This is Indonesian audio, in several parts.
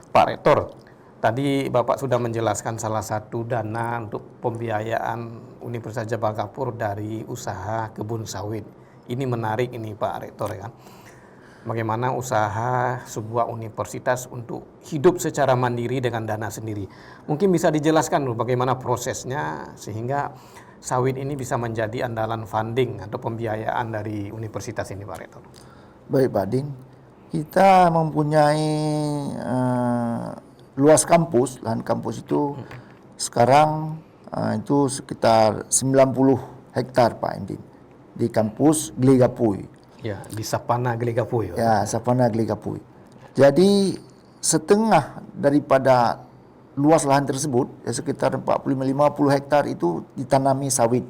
Pak Rektor, tadi Bapak sudah menjelaskan salah satu dana untuk pembiayaan Universitas Jabal Kapur dari usaha kebun sawit. Ini menarik ini Pak Rektor ya. Bagaimana usaha sebuah universitas untuk hidup secara mandiri dengan dana sendiri. Mungkin bisa dijelaskan dulu bagaimana prosesnya sehingga sawit ini bisa menjadi andalan funding atau pembiayaan dari universitas ini Pak Rektor. Baik Pak Din, kita mempunyai luas kampus, lahan kampus itu sekarang itu sekitar 90 hektar Pak Din, di kampus Gligapui. Ya, di Sapana Gligapui. Ya, Sapana Gligapui. Jadi setengah daripada luas lahan tersebut, ya sekitar 45-50 hektar itu ditanami sawit.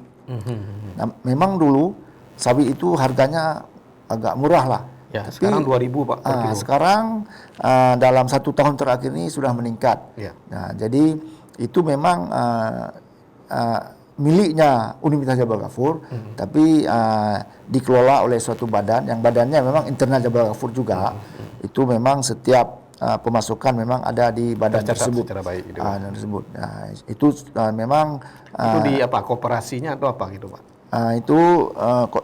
Nah, memang dulu sawit itu harganya agak murah lah. Ya, sekarang 2.000 Pak per kilo. Sekarang dalam 1 tahun terakhir ini sudah meningkat. Ya. Nah, jadi itu memang miliknya Universitas Jabal Kapur, tapi dikelola oleh suatu badan, yang badannya memang internal Jabal Kapur juga. Itu memang setiap pemasukan memang ada di badan tersebut. Secara baik gitu. Tersebut. Nah, itu memang itu di apa? Kooperasinya atau apa gitu Pak?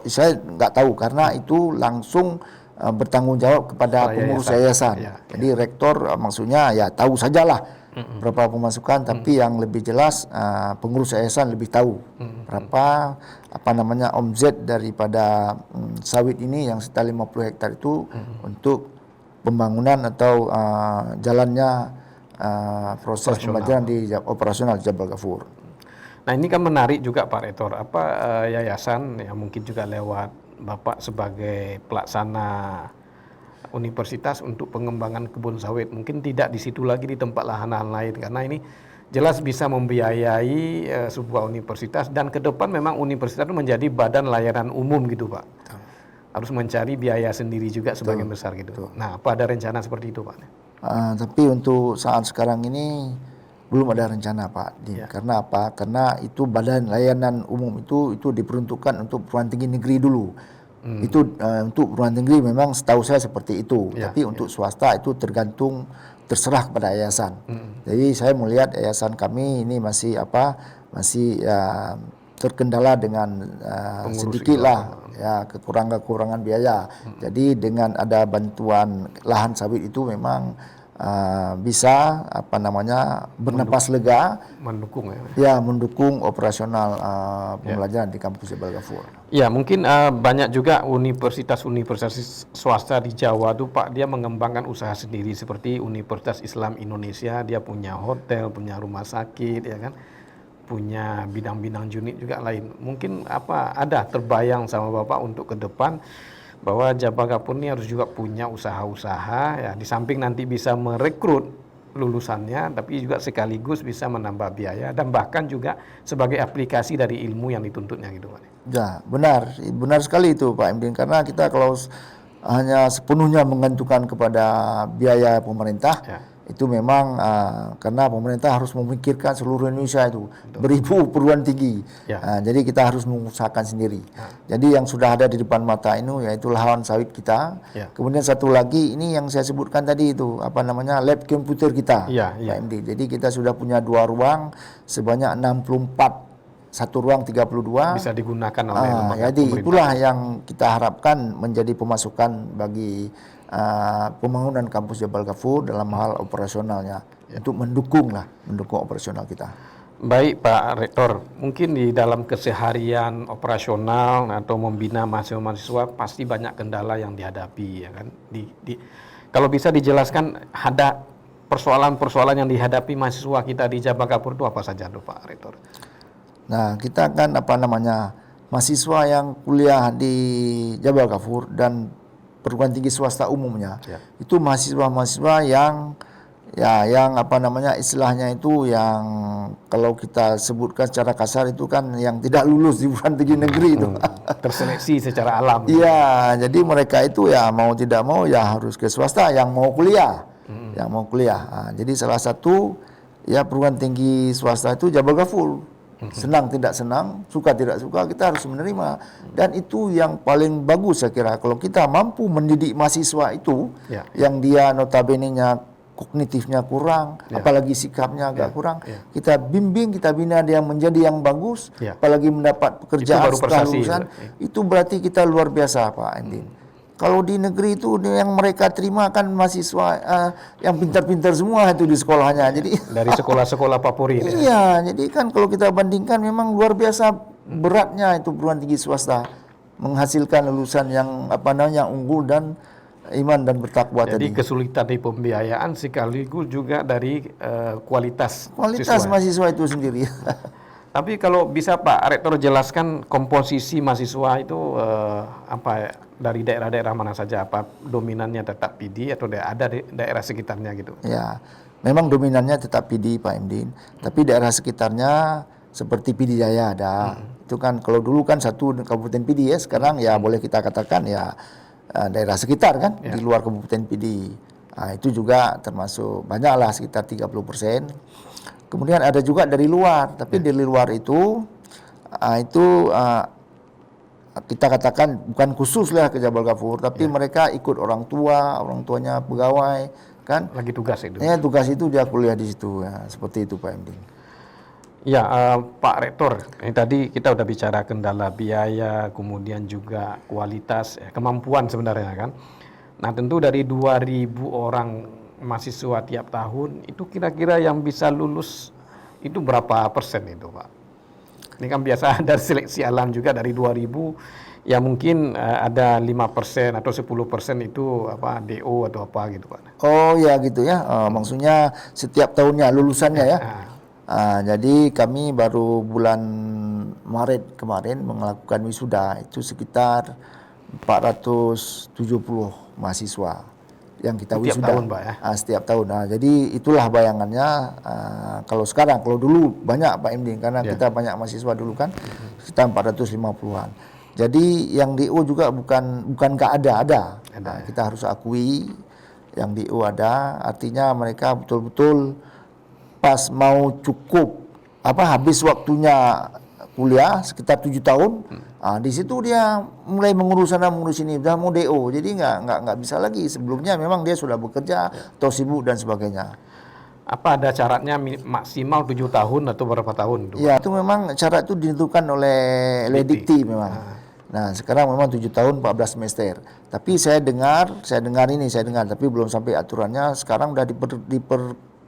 Saya nggak tahu karena itu langsung bertanggung jawab kepada pengurus yayasan. Ya, Jadi rektor maksudnya ya tahu sajalah berapa pemasukan, tapi yang lebih jelas pengurus yayasan lebih tahu berapa omzet daripada sawit ini yang sekitar 50 hektar itu untuk pembangunan atau jalannya proses pembelajaran di operasional Jabal Kapur. Nah ini kan menarik juga Pak Rektor, yayasan yang mungkin juga lewat Bapak sebagai pelaksana universitas untuk pengembangan kebun sawit, mungkin tidak di situ lagi di tempat lahan-lahan lain, karena ini jelas bisa membiayai sebuah universitas, dan ke depan memang universitas itu menjadi badan layanan umum gitu Pak. Harus mencari biaya sendiri juga sebagian besar gitu. Nah, apa ada rencana seperti itu Pak? Tapi untuk saat sekarang ini belum ada rencana Pak Din. Karena apa? Karena itu badan layanan umum itu diperuntukkan untuk perguruan tinggi negeri dulu. Itu untuk perguruan tinggi memang setahu saya seperti itu. Tapi untuk swasta itu terserah kepada yayasan. Jadi saya melihat yayasan kami ini masih terkendala dengan sedikit lah ya kekurangan biaya. Jadi dengan ada bantuan lahan sawit itu memang bisa bernapas lega, mendukung operasional pembelajaran di kampus Jabal Kapur. Ya, mungkin banyak juga universitas swasta di Jawa tuh Pak, dia mengembangkan usaha sendiri seperti Universitas Islam Indonesia, dia punya hotel, punya rumah sakit, ya kan, punya bidang-bidang unit juga lain. Mungkin ada terbayang sama Bapak untuk ke depan bahwa Jabal Kapur ini harus juga punya usaha-usaha ya, di samping nanti bisa merekrut lulusannya, tapi juga sekaligus bisa menambah biaya dan bahkan juga sebagai aplikasi dari ilmu yang dituntutnya gitu Pak. Ya, benar sekali itu Pak Emdin, karena kita kalau hanya sepenuhnya menggantungkan kepada biaya pemerintah, itu memang karena pemerintah harus memikirkan seluruh Indonesia itu beribu perguruan tinggi. Jadi kita harus mengusahakan sendiri. Jadi yang sudah ada di depan mata ini yaitu lahan sawit kita. Kemudian satu lagi ini yang saya sebutkan tadi itu lab komputer kita, Pak MD. Jadi kita sudah punya 2 ruang sebanyak 64. 1 ruang 32 bisa digunakan oleh lembaga jadi pemerintah. Itulah yang kita harapkan menjadi pemasukan bagi pembangunan kampus Jabal Kapur dalam hal operasionalnya, untuk mendukung operasional kita. Baik Pak Rektor, mungkin di dalam keseharian operasional atau membina mahasiswa-mahasiswa pasti banyak kendala yang dihadapi ya kan. Kalau bisa dijelaskan ada persoalan-persoalan yang dihadapi mahasiswa kita di Jabal Kapur itu apa saja tuh Pak Rektor? Nah, kita kan mahasiswa yang kuliah di Jabal Kapur dan perguruan tinggi swasta umumnya, itu mahasiswa-mahasiswa yang istilahnya itu yang kalau kita sebutkan secara kasar itu kan yang tidak lulus di perguruan tinggi negeri itu. Terseleksi secara alam. Iya, jadi mereka itu ya mau tidak mau ya harus ke swasta yang mau kuliah. Nah, jadi salah satu perguruan tinggi swasta itu Jabal Kapur. Senang tidak senang, suka tidak suka, kita harus menerima. Dan itu yang paling bagus saya kira, kalau kita mampu mendidik mahasiswa itu yang dia notabene-nya kognitifnya kurang, apalagi sikapnya agak kurang, ya. kita bimbing, kita bina dia menjadi yang bagus, apalagi mendapat pekerjaan baru setelah prestasi, lulusan, itu berarti kita luar biasa Pak Emdin. Kalau di negeri itu yang mereka terima kan mahasiswa yang pintar-pintar semua itu di sekolahnya. Jadi dari sekolah-sekolah favorit. iya, jadi kan kalau kita bandingkan memang luar biasa beratnya itu perguruan tinggi swasta menghasilkan lulusan yang unggul dan iman dan bertakwa Jadi tadi. kesulitan di pembiayaan sekaligus juga dari kualitas mahasiswa itu sendiri. Tapi kalau bisa Pak Rektor jelaskan komposisi mahasiswa itu dari daerah-daerah mana saja, apa dominannya tetap PD atau ada di daerah sekitarnya gitu? Ya, memang dominannya tetap PD Pak Emdin, tapi daerah sekitarnya seperti PD Jaya ada. Itu kan kalau dulu kan satu kabupaten PD ya, sekarang ya boleh kita katakan ya daerah sekitar kan di luar kabupaten PD. Nah, itu juga termasuk banyaklah sekitar 30%. Kemudian ada juga dari luar, tapi dari luar itu kita katakan bukan khusus lah ke Jabal Ghafur, tapi mereka ikut orang tuanya pegawai kan. Lagi tugas itu. Ya, tugas itu dia kuliah di situ ya, seperti itu Pak Emdin. Ya, Pak Rektor, ini tadi kita udah bicara kendala biaya, kemudian juga kualitas, kemampuan sebenarnya kan. Nah, tentu dari 2.000 orang mahasiswa tiap tahun, itu kira-kira yang bisa lulus itu berapa persen itu, Pak? Ini kan biasa ada seleksi alam juga dari 2.000, ya mungkin ada 5% atau 10% itu DO atau apa gitu, Pak. Oh ya gitu ya, maksudnya setiap tahunnya lulusannya ya. Jadi kami baru bulan Maret kemarin melakukan wisuda, itu sekitar 470 mahasiswa yang kita wisuda. Setiap tahun Pak ya? Setiap tahun. Jadi itulah bayangannya. Kalau sekarang, kalau dulu banyak Pak Emdin, karena kita banyak mahasiswa dulu kan, sekitar 450-an. Jadi yang DO juga bukan gak ada. Kita harus akui yang DO ada, artinya mereka betul-betul pas mau cukup habis waktunya kuliah sekitar 7 tahun, di situ dia mulai mengurus sana mengurus ini, udah mau DO, jadi nggak bisa lagi. Sebelumnya memang dia sudah bekerja atau sibuk dan sebagainya. Apa ada syaratnya maksimal 7 tahun atau berapa tahun? Ya, itu memang syarat itu ditentukan oleh Dikti memang. Nah, sekarang memang 7 tahun 14 semester. Tapi saya dengar, tapi belum sampai aturannya. Sekarang udah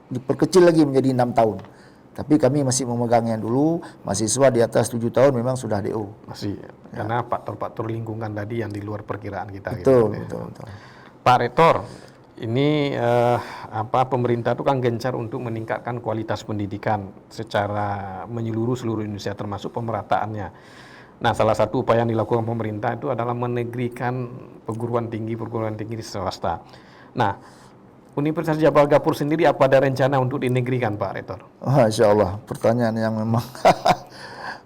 diperkecil lagi menjadi 6 tahun. Tapi kami masih memegangnya dulu, mahasiswa di atas 7 tahun memang sudah DO. Masih, karena faktor-faktor lingkungan tadi yang di luar perkiraan kita. Betul. Pak Rektor, ini pemerintah itu kan gencar untuk meningkatkan kualitas pendidikan secara menyeluruh seluruh Indonesia, termasuk pemerataannya. Nah, salah satu upaya yang dilakukan pemerintah itu adalah menegrikan perguruan tinggi di swasta. Nah, Universitas Jabal Ghafur sendiri apa ada rencana untuk dinegrikan, Pak Rektor? Masya Allah, pertanyaan yang memang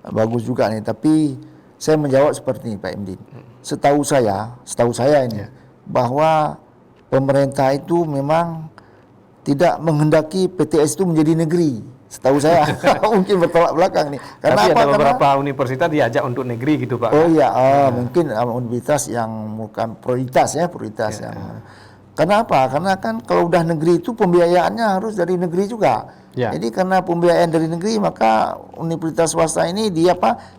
bagus juga nih. Tapi saya menjawab seperti ini, Pak Emdin. Setahu saya ini, bahwa pemerintah itu memang tidak menghendaki PTS itu menjadi negeri. Setahu saya, mungkin bertolak belakang nih. Tapi ada beberapa universitas diajak untuk negeri gitu, Pak. Oh iya, mungkin universitas yang bukan prioritas. Karena apa? Karena kan kalau udah negeri itu pembiayaannya harus dari negeri juga. Jadi karena pembiayaan dari negeri, maka universitas swasta ini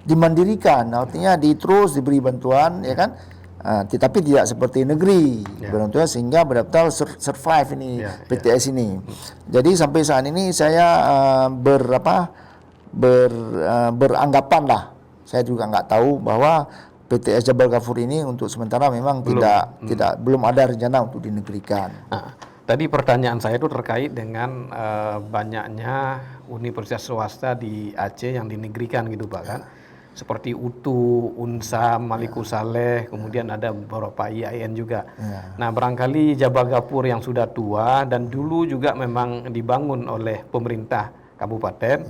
dimandirikan. Artinya terus diberi bantuan, ya kan? Tapi tidak seperti negeri, bantuan sehingga benar-benar survive ini PTS ini. Jadi sampai saat ini saya beranggapan lah. Saya juga nggak tahu bahwa PTS Jabal Ghafur ini untuk sementara memang belum ada rencana untuk dinegrikan. Tadi pertanyaan saya itu terkait dengan banyaknya universitas swasta di Aceh yang dinegrikan gitu Pak kan. Seperti UTU, UNSA, Malikus Saleh, kemudian ada beberapa IAIN juga. Nah, barangkali Jabal Ghafur yang sudah tua dan dulu juga memang dibangun oleh pemerintah kabupaten.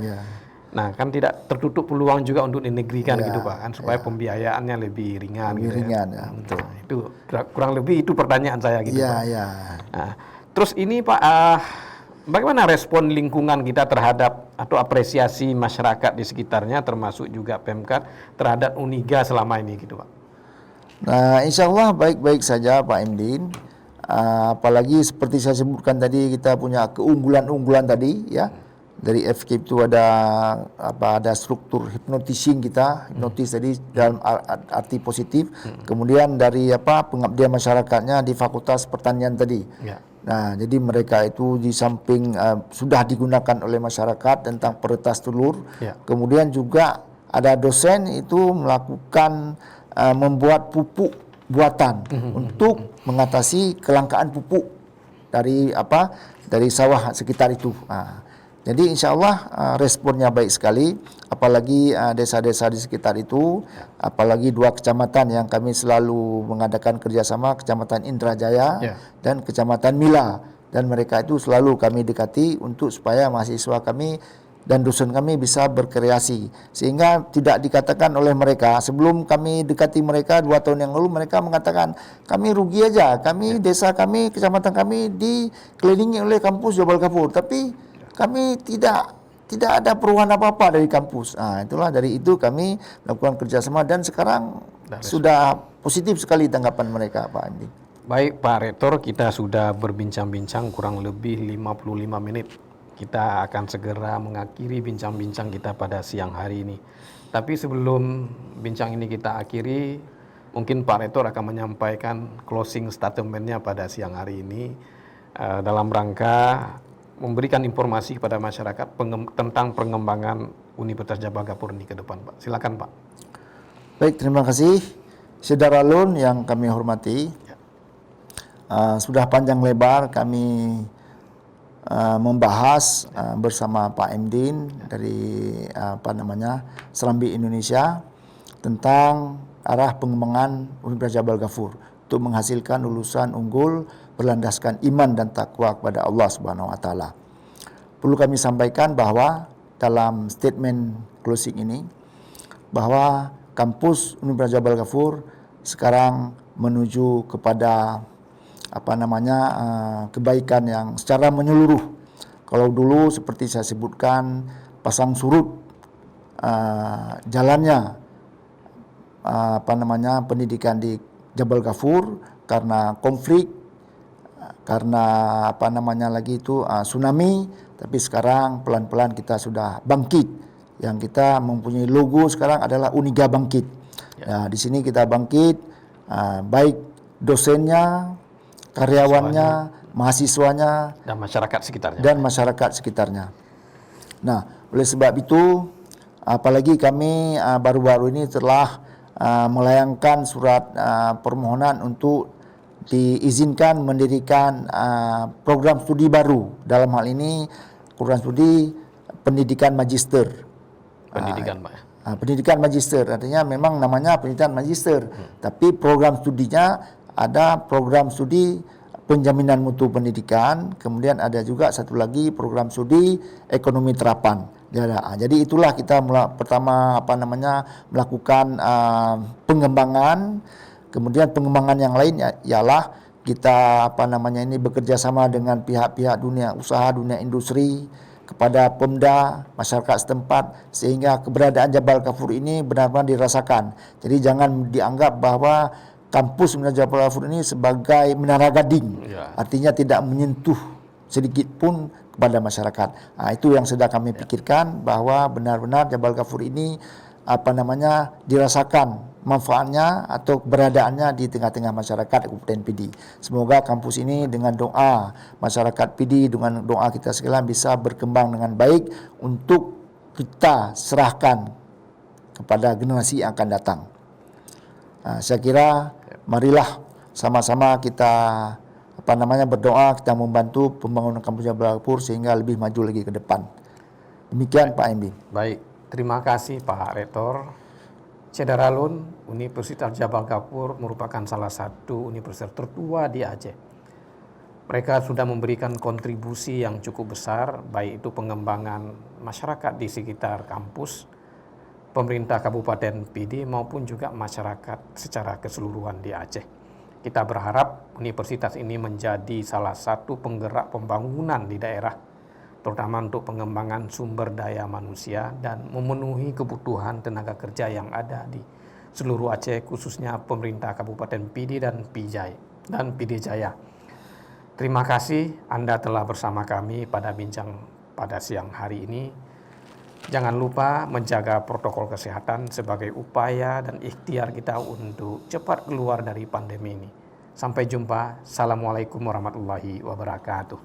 Nah, kan tidak tertutup peluang juga untuk dinegrikan gitu Pak, kan supaya pembiayaannya lebih ringan. Betul. Nah, itu kurang lebih itu pertanyaan saya gitu Pak. Nah, terus ini Pak, bagaimana respon lingkungan kita terhadap atau apresiasi masyarakat di sekitarnya, termasuk juga Pemkat terhadap Uniga selama ini gitu Pak? Nah, insya Allah baik-baik saja Pak Emdin. apalagi seperti saya sebutkan tadi, kita punya keunggulan-unggulan tadi ya. Dari FK itu ada struktur hypnotising kita, hipnotis tadi dalam arti positif. Kemudian dari pengabdian masyarakatnya di Fakultas Pertanian tadi. Ya. Nah, jadi mereka itu di samping sudah digunakan oleh masyarakat tentang prioritas telur. Ya. Kemudian juga ada dosen itu melakukan membuat pupuk buatan untuk mengatasi kelangkaan pupuk dari sawah sekitar itu. Jadi insya Allah responnya baik sekali, apalagi desa-desa di sekitar itu, apalagi 2 kecamatan yang kami selalu mengadakan kerjasama, Kecamatan Indrajaya dan Kecamatan Mila, dan mereka itu selalu kami dekati untuk supaya mahasiswa kami dan dosen kami bisa berkreasi, sehingga tidak dikatakan oleh mereka, sebelum kami dekati mereka 2 tahun yang lalu, mereka mengatakan kami rugi aja, desa kami, kecamatan kami dikelilingi oleh kampus Jabal Kafur, tapi kami tidak ada perubahan apa-apa dari kampus. Itulah dari itu kami melakukan kerjasama dan sekarang sudah positif sekali tanggapan mereka, Pak Andi. Baik Pak Rektor, kita sudah berbincang-bincang kurang lebih 55 menit. Kita akan segera mengakhiri bincang-bincang kita pada siang hari ini. Tapi sebelum bincang ini kita akhiri, mungkin Pak Rektor akan menyampaikan closing statement-nya pada siang hari ini dalam rangka memberikan informasi kepada masyarakat tentang pengembangan Universitas Jabal Kafur ini ke depan, Pak. Silakan, Pak. Baik, terima kasih. Saudara Lun yang kami hormati, sudah panjang lebar kami membahas bersama Pak Emdin dari Serambi Indonesia tentang arah pengembangan Universitas Jabal Kafur untuk menghasilkan lulusan unggul berlandaskan iman dan takwa kepada Allah Subhanahu wa taala. Perlu kami sampaikan bahwa dalam statement closing ini bahwa kampus Universitas Jabal Kafur sekarang menuju kepada kebaikan yang secara menyeluruh. Kalau dulu seperti saya sebutkan pasang surut jalannya pendidikan di Jabal Kafur karena konflik, karena tsunami, tapi sekarang pelan-pelan kita sudah bangkit. Yang kita mempunyai logo sekarang adalah Uniga Bangkit. Nah, di sini kita bangkit, baik dosennya, karyawannya, mahasiswanya, dan masyarakat sekitarnya. Nah, oleh sebab itu, apalagi kami baru-baru ini telah melayangkan surat permohonan untuk diizinkan mendirikan program studi baru. Dalam hal ini program studi pendidikan magister. Pendidikan magister, artinya memang namanya pendidikan magister, tapi program studinya ada program studi penjaminan mutu pendidikan, kemudian ada juga satu lagi program studi ekonomi terapan. Jadi itulah kita pertama melakukan pengembangan. Kemudian pengembangan yang lain ialah kita bekerja sama dengan pihak-pihak dunia usaha, dunia industri, kepada Pemda, masyarakat setempat, sehingga keberadaan Jabal Kafur ini benar-benar dirasakan. Jadi jangan dianggap bahwa kampus Jabal Kafur ini sebagai menara gading, artinya tidak menyentuh sedikit pun kepada masyarakat. Itu yang sedang kami pikirkan, bahwa benar-benar Jabal Kafur ini dirasakan manfaatnya atau keberadaannya di tengah-tengah masyarakat Kabupaten Pidi. Semoga kampus ini dengan doa masyarakat Pidi, dengan doa kita sekalian bisa berkembang dengan baik untuk kita serahkan kepada generasi yang akan datang. Saya kira marilah sama-sama kita berdoa, kita membantu pembangunan kampus Jabal Kafur sehingga lebih maju lagi ke depan. Demikian Pak Embi. Baik, terima kasih Pak Rektor. Cedaralun, Universitas Jabal Kafur merupakan salah satu universitas tertua di Aceh. Mereka sudah memberikan kontribusi yang cukup besar, baik itu pengembangan masyarakat di sekitar kampus, pemerintah Kabupaten Pidi maupun juga masyarakat secara keseluruhan di Aceh. Kita berharap universitas ini menjadi salah satu penggerak pembangunan di daerah, terutama untuk pengembangan sumber daya manusia dan memenuhi kebutuhan tenaga kerja yang ada di seluruh Aceh, khususnya pemerintah Kabupaten Pidi dan Pidi Jaya. Terima kasih Anda telah bersama kami pada bincang pada siang hari ini. Jangan lupa menjaga protokol kesehatan sebagai upaya dan ikhtiar kita untuk cepat keluar dari pandemi ini. Sampai jumpa. Assalamualaikum warahmatullahi wabarakatuh.